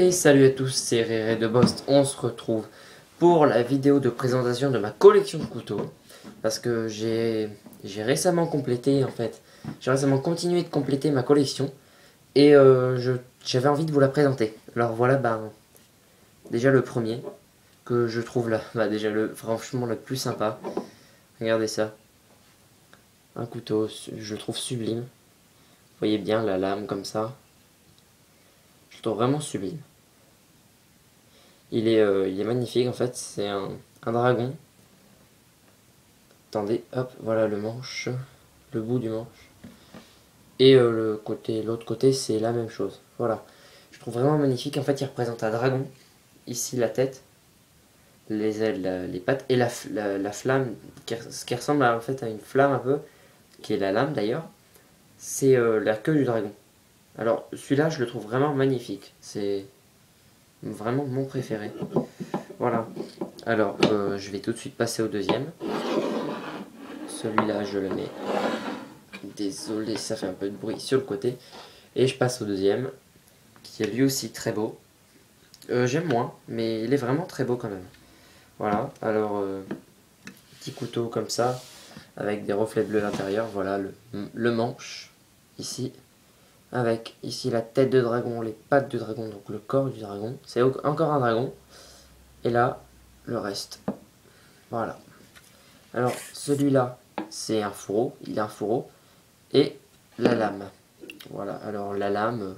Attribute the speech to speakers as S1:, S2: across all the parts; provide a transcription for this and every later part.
S1: Et salut à tous, c'est Réré de Bost. On se retrouve pour la vidéo de présentation de ma collection de couteaux. Parce que j'ai récemment complété, en fait, j'ai récemment continué de compléter ma collection. Et j'avais envie de vous la présenter. Alors voilà, déjà le premier, que je trouve là, déjà franchement le plus sympa. Regardez ça. Un couteau, je le trouve sublime. Vous voyez bien la lame comme ça. Je le trouve vraiment sublime. Il est magnifique en fait, c'est un dragon. Attendez, hop, voilà le manche, le bout du manche. Et l'autre côté, c'est la même chose. Voilà, je trouve vraiment magnifique. En fait, il représente un dragon. Ici, la tête, les ailes, les pattes et la flamme, ce qui ressemble en fait à une flamme un peu, qui est la lame d'ailleurs. C'est la queue du dragon. Alors, celui-là, je le trouve vraiment magnifique. C'est vraiment mon préféré. Voilà. Alors, je vais tout de suite passer au deuxième. Celui-là, je le mets. Désolé, ça fait un peu de bruit sur le côté. Et je passe au deuxième, qui est lui aussi très beau. J'aime moins, mais il est vraiment très beau quand même. Voilà, alors, petit couteau comme ça, avec des reflets bleus à l'intérieur. Voilà le manche, ici. Avec ici la tête de dragon, les pattes du dragon, donc le corps du dragon. C'est encore un dragon. Et là, le reste. Voilà. Alors, celui-là, c'est un fourreau. Il a un fourreau. Et la lame. Voilà, alors la lame,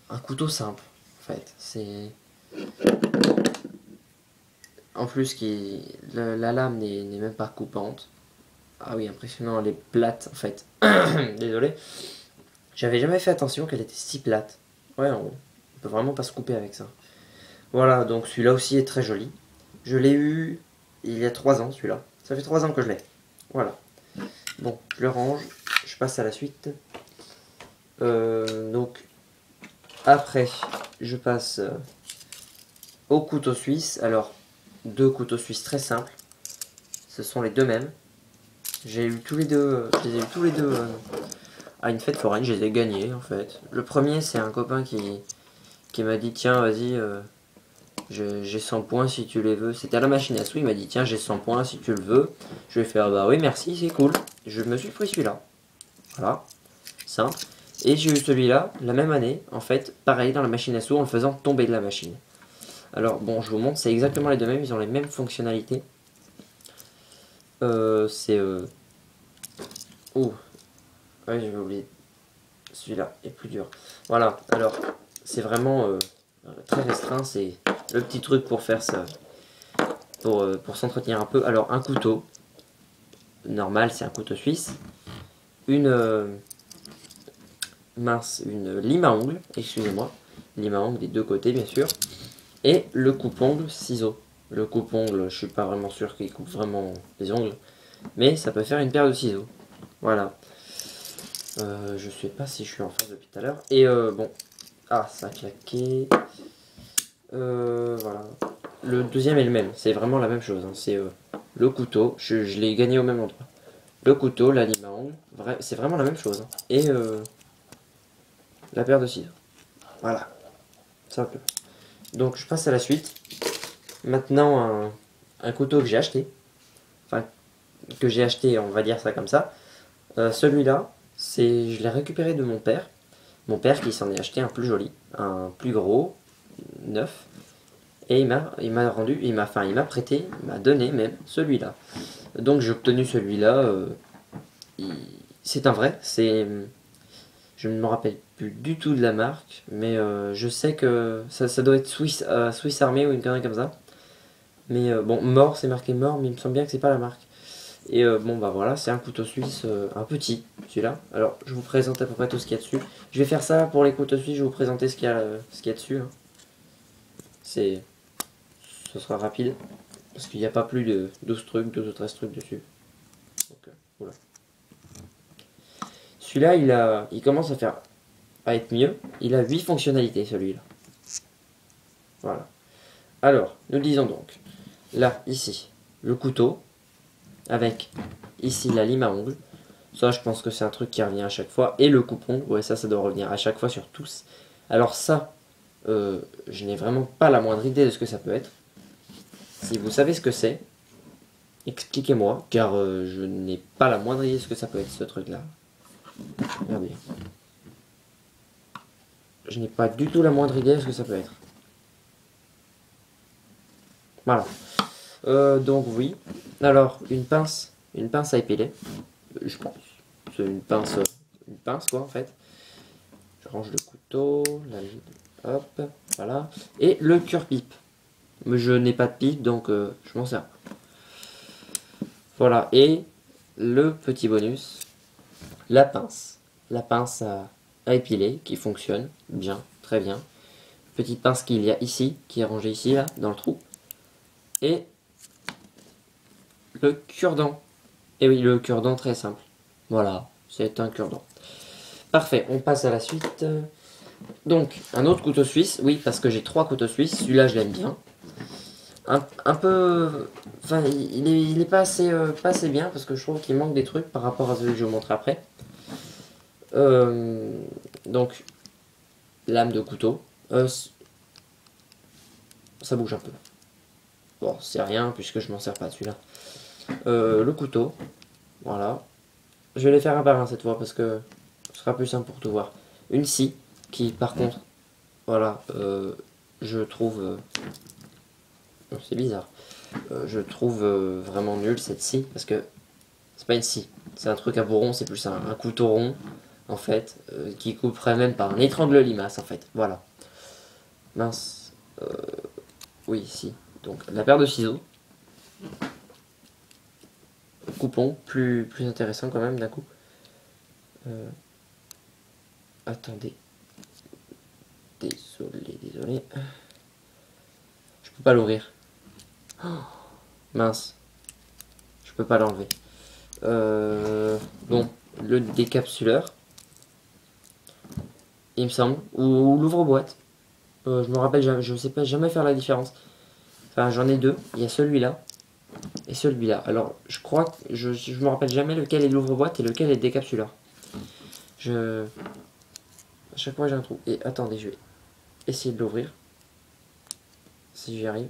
S1: un couteau simple, en fait. C'est... En plus, la lame n'est même pas coupante. Ah oui, impressionnant, elle est plate, en fait. Désolé. J'avais jamais fait attention qu'elle était si plate. Ouais, on peut vraiment pas se couper avec ça. Voilà, donc celui-là aussi est très joli. Je l'ai eu il y a 3 ans, celui-là. Ça fait 3 ans que je l'ai. Voilà. Bon, je le range. Je passe à la suite. Donc, après, je passe au couteau suisse. Alors, deux couteaux suisses très simples. Ce sont les deux mêmes. J'ai eu tous les deux, je les ai eu tous les deux à une fête foraine. Je les ai gagnés en fait. Le premier, c'est un copain qui m'a dit tiens, vas-y, j'ai 100 points si tu les veux. C'était à la machine à sous. Il m'a dit tiens, j'ai 100 points si tu le veux. Je vais faire bah oui, merci, c'est cool. Je me suis pris celui-là. Voilà, simple. Et j'ai eu celui-là la même année, en fait, pareil dans la machine à sous en le faisant tomber de la machine. Alors bon, je vous montre, c'est exactement les deux mêmes, ils ont les mêmes fonctionnalités. C'est... Oh, ouais, j'avais oublié. Celui-là est plus dur. Voilà, alors, c'est vraiment très restreint, c'est le petit truc pour faire ça, pour s'entretenir un peu. Alors, un couteau, normal, c'est un couteau suisse. Une une lime à ongles, excusez-moi. Lime à ongles des deux côtés, bien sûr. Et le coupe-ongle ciseau. Le coupe-ongle, je suis pas vraiment sûr qu'il coupe vraiment les ongles, mais ça peut faire une paire de ciseaux. Voilà. Je sais pas si je suis en face depuis tout à l'heure. Et bon. Ah, ça a claqué. Voilà. Le deuxième est le même. C'est vraiment la même chose. Hein. C'est le couteau. Je l'ai gagné au même endroit. Le couteau, la lime à ongles. C'est vraiment la même chose. Hein. Et la paire de ciseaux. Voilà. Simple. Donc je passe à la suite. Maintenant, un couteau que j'ai acheté. Enfin, que j'ai acheté, on va dire ça comme ça. Celui-là, je l'ai récupéré de mon père. Mon père qui s'en est acheté un plus joli, un plus gros, neuf. Et il m'a rendu, il m'a prêté, il m'a donné même celui-là. Donc j'ai obtenu celui-là. C'est un vrai, je ne me rappelle plus du tout de la marque, mais je sais que ça doit être Swiss Army ou une connerie comme ça. Mais bon, mort, c'est marqué mort, mais il me semble bien que c'est pas la marque. Et bon bah voilà, c'est un couteau suisse, un petit, celui-là. Alors je vous présente à peu près tout ce qu'il y a dessus. Je vais faire ça pour les couteaux suisses, je vais vous présenter ce qu'il y a dessus. Hein. Ce sera rapide, parce qu'il n'y a pas plus de 12 trucs, 12 ou 13 trucs dessus. Donc voilà. Celui-là, il commence à être mieux. Il a 8 fonctionnalités, celui-là. Voilà. Alors, nous disons donc, là, ici, le couteau, avec ici la lime à ongles. Ça, je pense que c'est un truc qui revient à chaque fois. Et le coupe-ongle, ouais, ça doit revenir à chaque fois sur tous. Alors ça, Je n'ai vraiment pas la moindre idée de ce que ça peut être. Si vous savez ce que c'est, expliquez-moi, car je n'ai pas la moindre idée de ce que ça peut être, ce truc-là. Regardez. Je n'ai pas du tout la moindre idée de ce que ça peut être. Voilà. Donc oui. Alors, une pince à épiler, je pense. C'est une pince quoi en fait. Je range le couteau, hop, voilà. Et le cure-pipe. Mais je n'ai pas de pipe, donc je m'en sers. Voilà, et le petit bonus, la pince. La pince à épiler qui fonctionne bien, très bien. Petite pince qu'il y a ici, qui est rangée ici, là, dans le trou. Et le cure-dent. Et oui, le cure-dent très simple. Voilà, c'est un cure-dent. Parfait, on passe à la suite. Donc, un autre couteau suisse. Oui, parce que j'ai 3 couteaux suisses. Celui-là, je l'aime bien. Un peu... Enfin, il est pas assez bien parce que je trouve qu'il manque des trucs par rapport à celui que je vous montre après. Donc, lame de couteau. Ça bouge un peu. Bon, c'est rien puisque je m'en sers pas de celui-là. Le couteau. Voilà. Je vais les faire un par un cette fois parce que ce sera plus simple pour tout voir. Une scie qui, par contre, voilà, je trouve... c'est bizarre. Je trouve vraiment nul cette scie parce que c'est pas une scie. C'est un truc à bourron, c'est plus un couteau rond en fait qui couperait même par un étrangle limace en fait. Voilà. Mince. Oui, ici. Donc la paire de ciseaux. Coupon, plus intéressant quand même d'un coup. Attendez. Désolé. Je peux pas l'ouvrir. Oh, mince. Je peux pas l'enlever. Bon, le décapsuleur. Il me semble. Ou l'ouvre-boîte. Je me rappelle jamais, je sais pas jamais faire la différence. Enfin, j'en ai deux. Il y a celui-là et celui-là. Alors, je crois que je me rappelle jamais lequel est l'ouvre-boîte et lequel est le décapsuleur. À chaque fois, j'ai un trou. Et attendez, je vais essayer de l'ouvrir. Si j'y arrive.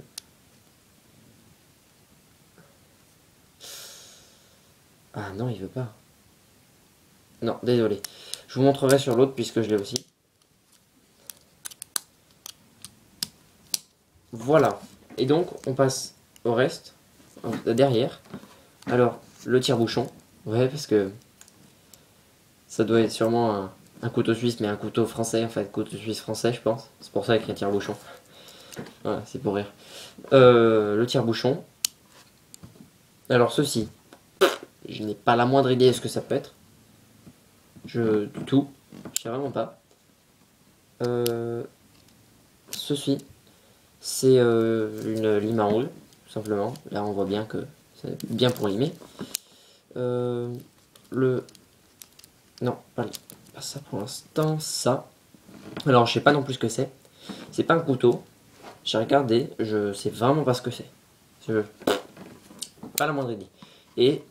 S1: Ah non, il veut pas. Non, désolé. Je vous montrerai sur l'autre puisque je l'ai aussi. Voilà. Et donc, on passe au reste. Derrière. Alors, le tire-bouchon. Ouais, parce que ça doit être sûrement un couteau suisse, mais un couteau français, en fait. Couteau suisse français, je pense. C'est pour ça qu'il y a un tire-bouchon. Voilà, c'est pour rire. Le tire-bouchon. Alors, ceci. Je n'ai pas la moindre idée de ce que ça peut être. Du tout. Je sais vraiment pas. Ceci. C'est une lime à ongles, tout simplement. Là, on voit bien que c'est bien pour limer. Non, pas ça pour l'instant, ça. Alors, je sais pas non plus ce que c'est. C'est pas un couteau. J'ai regardé, je sais vraiment pas ce que c'est. Pas la moindre idée. Et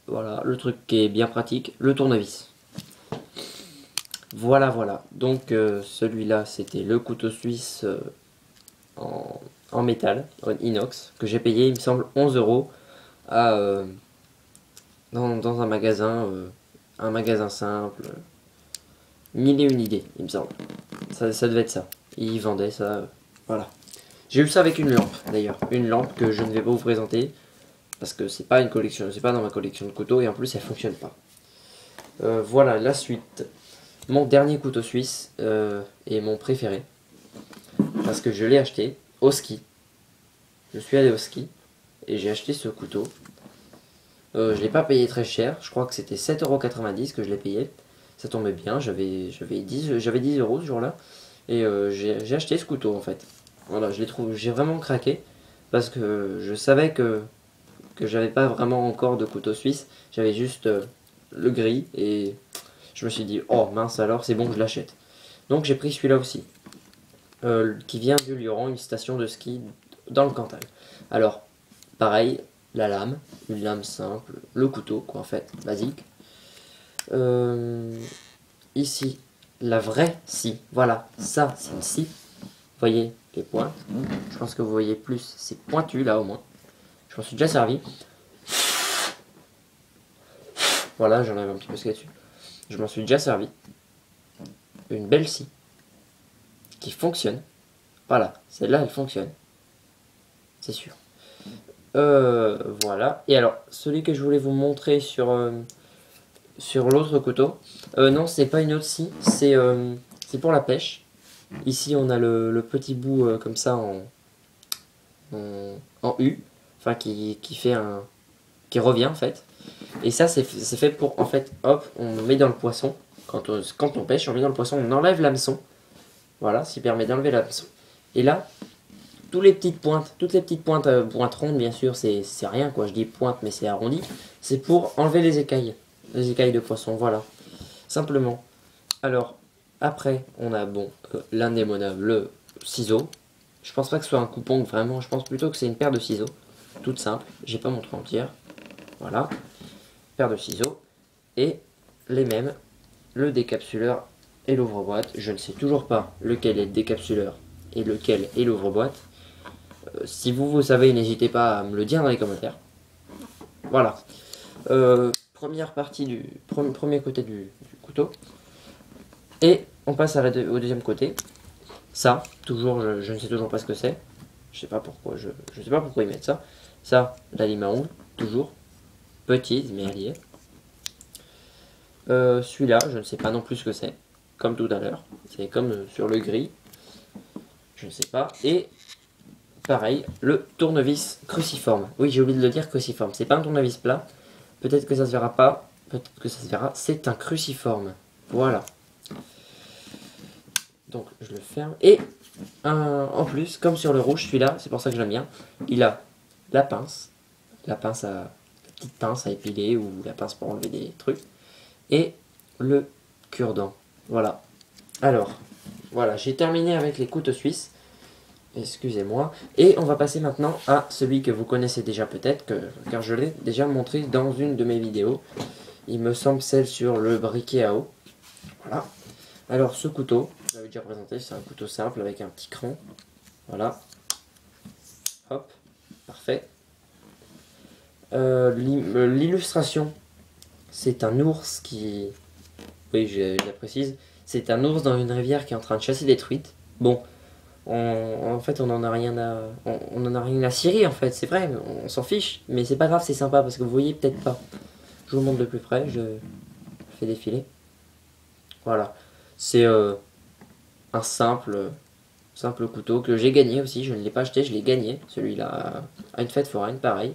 S1: voilà, le truc qui est bien pratique, le tournevis. Voilà. Donc, celui-là, c'était le couteau suisse en métal, en inox, que j'ai payé, il me semble, 11 € dans un magasin simple. Mille et une idées, il me semble. Ça devait être ça. Il vendait ça. Voilà. J'ai eu ça avec une lampe, d'ailleurs. Une lampe que je ne vais pas vous présenter. Parce que c'est pas une collection, c'est pas dans ma collection de couteaux. Et en plus, elle fonctionne pas. Voilà, la suite. Mon dernier couteau suisse est mon préféré. Parce que je l'ai acheté au ski. Je suis allé au ski. Et j'ai acheté ce couteau. Je l'ai pas payé très cher. Je crois que c'était 7,90 € que je l'ai payé. Ça tombait bien, j'avais 10 € ce jour-là. Et j'ai acheté ce couteau en fait. Voilà, je l'ai trouvé, j'ai vraiment craqué. Parce que je savais que j'avais pas vraiment encore de couteau suisse. J'avais juste le gris. Et je me suis dit, oh mince alors, c'est bon, je l'achète. Donc j'ai pris celui-là aussi. Qui vient du Lioran, une station de ski dans le Cantal. Alors, pareil, la lame, une lame simple, le couteau, quoi en fait, basique. Ici, la vraie scie, voilà, ça c'est une scie, voyez les pointes. Je pense que vous voyez plus, c'est pointu là au moins. Je m'en suis déjà servi. Voilà, j'enlève un petit peu ce qu'il y a dessus. Je m'en suis déjà servi. Une belle scie qui fonctionne. Voilà, celle-là elle fonctionne. C'est sûr. Voilà. Et alors, celui que je voulais vous montrer sur l'autre couteau. Non, c'est pas une autre scie, c'est pour la pêche. Ici, on a le petit bout comme ça en U, enfin qui fait qui revient en fait. Et ça, c'est fait pour, en fait, hop, on met dans le poisson. Quand on pêche, on met dans le poisson, on enlève l'hameçon. Voilà, ça permet d'enlever l'hameçon. Et là, toutes les petites pointes pointes rondes, bien sûr, c'est rien quoi. Je dis pointe, mais c'est arrondi. C'est pour enlever les écailles de poisson. Voilà, simplement. Alors, après, on a bon l'indémodable, le ciseau. Je pense pas que ce soit un coupon vraiment. Je pense plutôt que c'est une paire de ciseaux, toute simple. J'ai pas montré entière. Voilà, paire de ciseaux et les mêmes, le décapsuleur et l'ouvre-boîte. Je ne sais toujours pas lequel est le décapsuleur et lequel est l'ouvre-boîte. Si vous savez, n'hésitez pas à me le dire dans les commentaires. Voilà. Première partie premier côté du couteau. Et on passe au deuxième côté. Ça, toujours, je ne sais toujours pas ce que c'est. Je sais pas pourquoi, je sais pas pourquoi ils mettent ça. Ça, la lime à ongles, toujours. Petite, mais elle y est. Celui-là, je ne sais pas non plus ce que c'est. Comme tout à l'heure. C'est comme sur le gris. Je ne sais pas. Et pareil, le tournevis cruciforme. Oui, j'ai oublié de le dire, cruciforme. C'est pas un tournevis plat. Peut-être que ça se verra pas. Peut-être que ça se verra. C'est un cruciforme. Voilà. Donc, je le ferme. Et en plus, comme sur le rouge, celui-là, c'est pour ça que j'aime bien. Il a la pince. La petite pince à épiler ou la pince pour enlever des trucs. Et le cure-dent. Voilà. Alors, voilà, j'ai terminé avec les couteaux suisses. Excusez-moi. Et on va passer maintenant à celui que vous connaissez déjà peut-être, car je l'ai déjà montré dans une de mes vidéos. Il me semble celle sur le briquet à eau. Voilà. Alors ce couteau, je l'avais déjà présenté, c'est un couteau simple avec un petit cran. Voilà. Hop. Parfait. L'illustration, c'est un ours qui... Oui, je la précise. C'est un ours dans une rivière qui est en train de chasser des truites. Bon. En fait, on en a rien à cirer en fait, c'est vrai, on s'en fiche, mais c'est pas grave, c'est sympa parce que vous voyez peut-être pas. Je vous montre de plus près, je fais défiler. Voilà, c'est un simple couteau que j'ai gagné aussi, je ne l'ai pas acheté, je l'ai gagné, celui-là à une fête foraine, pareil.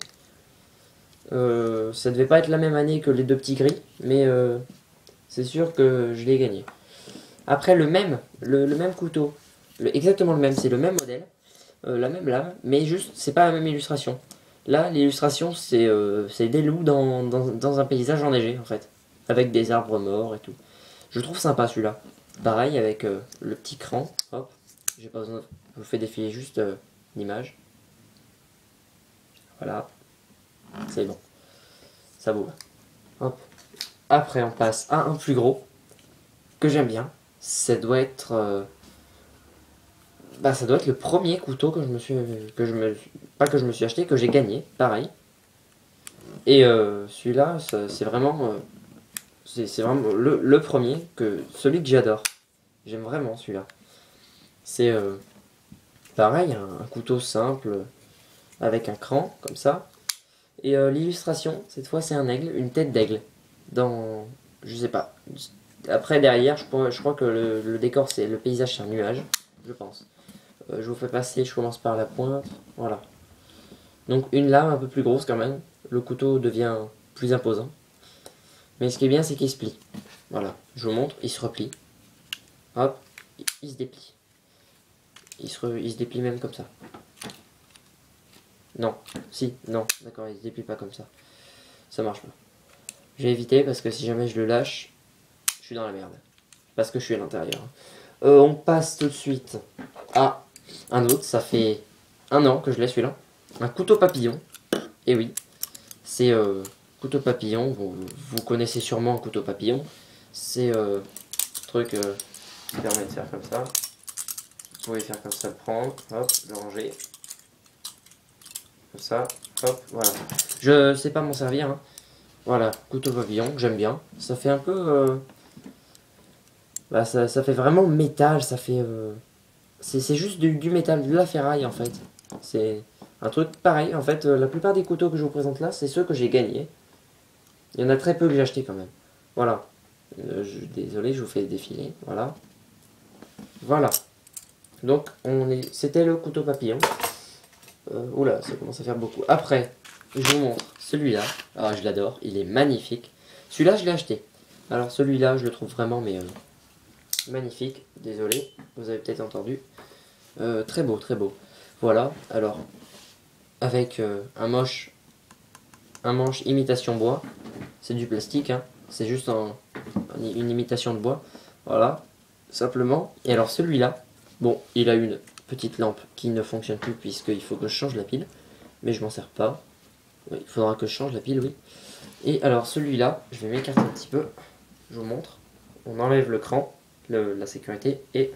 S1: Ça devait pas être la même année que les deux petits gris, mais c'est sûr que je l'ai gagné. Après le même couteau. Exactement le même, c'est le même modèle, la même lame, mais juste, c'est pas la même illustration. Là, l'illustration, c'est des loups dans un paysage enneigé, en fait, avec des arbres morts et tout. Je trouve sympa celui-là. Pareil, avec le petit cran, hop, j'ai pas besoin je vous fais défiler juste l'image. Voilà, c'est bon, ça vous va. Hop. Après, on passe à un plus gros, que j'aime bien. Ça doit être... ça doit être le premier couteau que pas que je me suis acheté, que j'ai gagné, pareil. Et celui-là, c'est vraiment, le premier, celui que j'adore. J'aime vraiment celui-là. C'est pareil, un couteau simple, avec un cran, comme ça. Et l'illustration, cette fois c'est un aigle, une tête d'aigle. Je sais pas. Après derrière, je crois que le décor, le paysage c'est un nuage, je pense. Je vous fais passer, je commence par la pointe, voilà. Donc une lame un peu plus grosse quand même, le couteau devient plus imposant. Mais ce qui est bien, c'est qu'il se plie. Voilà, je vous montre, il se replie. Hop, il se déplie. Il se déplie même comme ça. Non, si, non, d'accord, il se déplie pas comme ça. Ça marche pas. J'ai évité parce que si jamais je le lâche, je suis dans la merde. Parce que je suis à l'intérieur. On passe tout de suite à un autre, ça fait 1 an que je l'ai celui-là. Un couteau papillon. Et oui, c'est couteau papillon. Vous connaissez sûrement un couteau papillon. C'est ce truc qui permet de faire comme ça. pouvez faire comme ça, le prendre, hop, le ranger. Comme ça, hop, voilà. Je sais pas m'en servir, hein. Voilà, couteau pavillon, que j'aime bien. Ça fait un peu... bah, ça fait vraiment métal, ça fait... c'est juste du métal, de la ferraille en fait. C'est un truc pareil, en fait, la plupart des couteaux que je vous présente là, c'est ceux que j'ai gagnés. Il y en a très peu que j'ai acheté quand même. Voilà. Désolé, je vous fais défiler, voilà. Voilà. Donc, c'était le couteau papillon. Oula, ça commence à faire beaucoup. Après, je vous montre celui-là. Ah, je l'adore, il est magnifique. Celui-là, je l'ai acheté. Alors, celui-là, je le trouve vraiment mais, magnifique. Désolé, vous avez peut-être entendu. Très beau, très beau. Voilà, alors, avec un manche imitation bois. C'est du plastique, hein. C'est juste une imitation de bois. Voilà, simplement. Et alors, celui-là, bon, il a une petite lampe qui ne fonctionne plus puisqu'il faut que je change la pile. Mais je m'en sers pas. Oui, il faudra que je change la pile, oui. Et alors celui-là, je vais m'écarter un petit peu. Je vous montre. On enlève le cran, la sécurité, et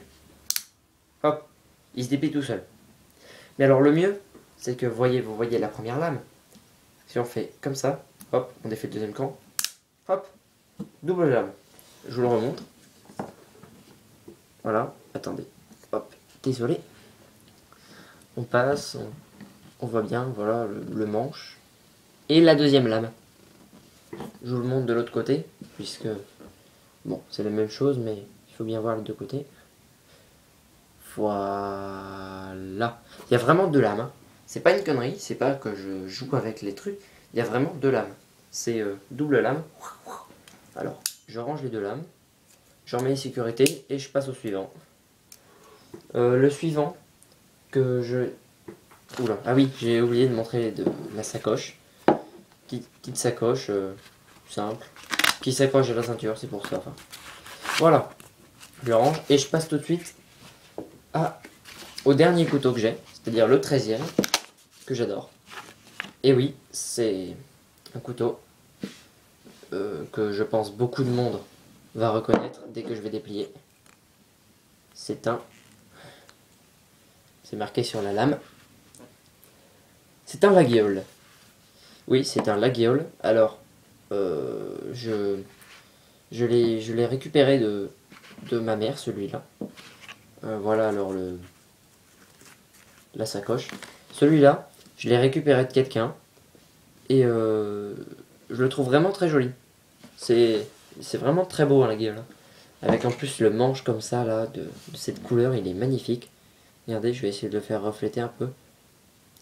S1: hop, il se déplie tout seul. Mais alors le mieux, c'est que vous voyez la première lame. Si on fait comme ça, hop, on défait le deuxième cran, hop, double lame. Je vous le remontre. Voilà, attendez, hop, désolé. On passe, on voit bien, voilà, le manche. Et la deuxième lame. Je vous le montre de l'autre côté, puisque, bon, c'est la même chose, mais il faut bien voir les deux côtés. Voilà. Il y a vraiment deux lames. Hein. C'est pas une connerie, c'est pas que je joue avec les trucs. Il y a vraiment deux lames. C'est double lame. Alors, je range les deux lames. J'en mets une sécurité et je passe au suivant. Le suivant que je... Oula, ah oui, j'ai oublié de montrer la sacoche. Petite sacoche simple qui s'accroche à la ceinture, c'est pour ça. Enfin, voilà, je le range et je passe tout de suite au dernier couteau que j'ai, c'est-à-dire le 13e, que j'adore. Et oui, c'est un couteau que je pense beaucoup de monde va reconnaître dès que je vais déplier. C'est marqué sur la lame. C'est un laguiole. Oui, c'est un laguiole. Alors, je l'ai récupéré de ma mère, celui-là. Voilà alors la sacoche. Celui-là, je l'ai récupéré de quelqu'un. Et je le trouve vraiment très joli. C'est vraiment très beau, hein, la gueule. Avec en plus le manche comme ça, là, de cette couleur, il est magnifique. Regardez, je vais essayer de le faire refléter un peu.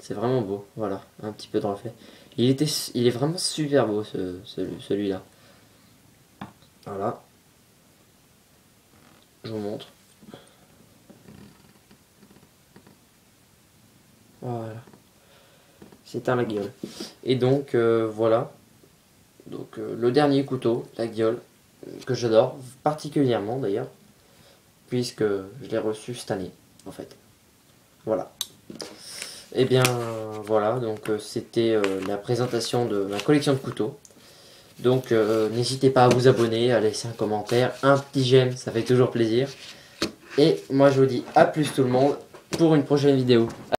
S1: C'est vraiment beau, voilà, un petit peu de reflet. Il est vraiment super beau, celui-là. Voilà. Je vous montre. Voilà. C'est un laguiole. Et donc, voilà. Donc, le dernier couteau, laguiole, que j'adore, particulièrement d'ailleurs, puisque je l'ai reçu cette année, en fait. Voilà. Et bien, voilà, donc c'était la présentation de ma collection de couteaux. Donc, n'hésitez pas à vous abonner, à laisser un commentaire, un petit j'aime, ça fait toujours plaisir. Et moi, je vous dis à plus tout le monde pour une prochaine vidéo.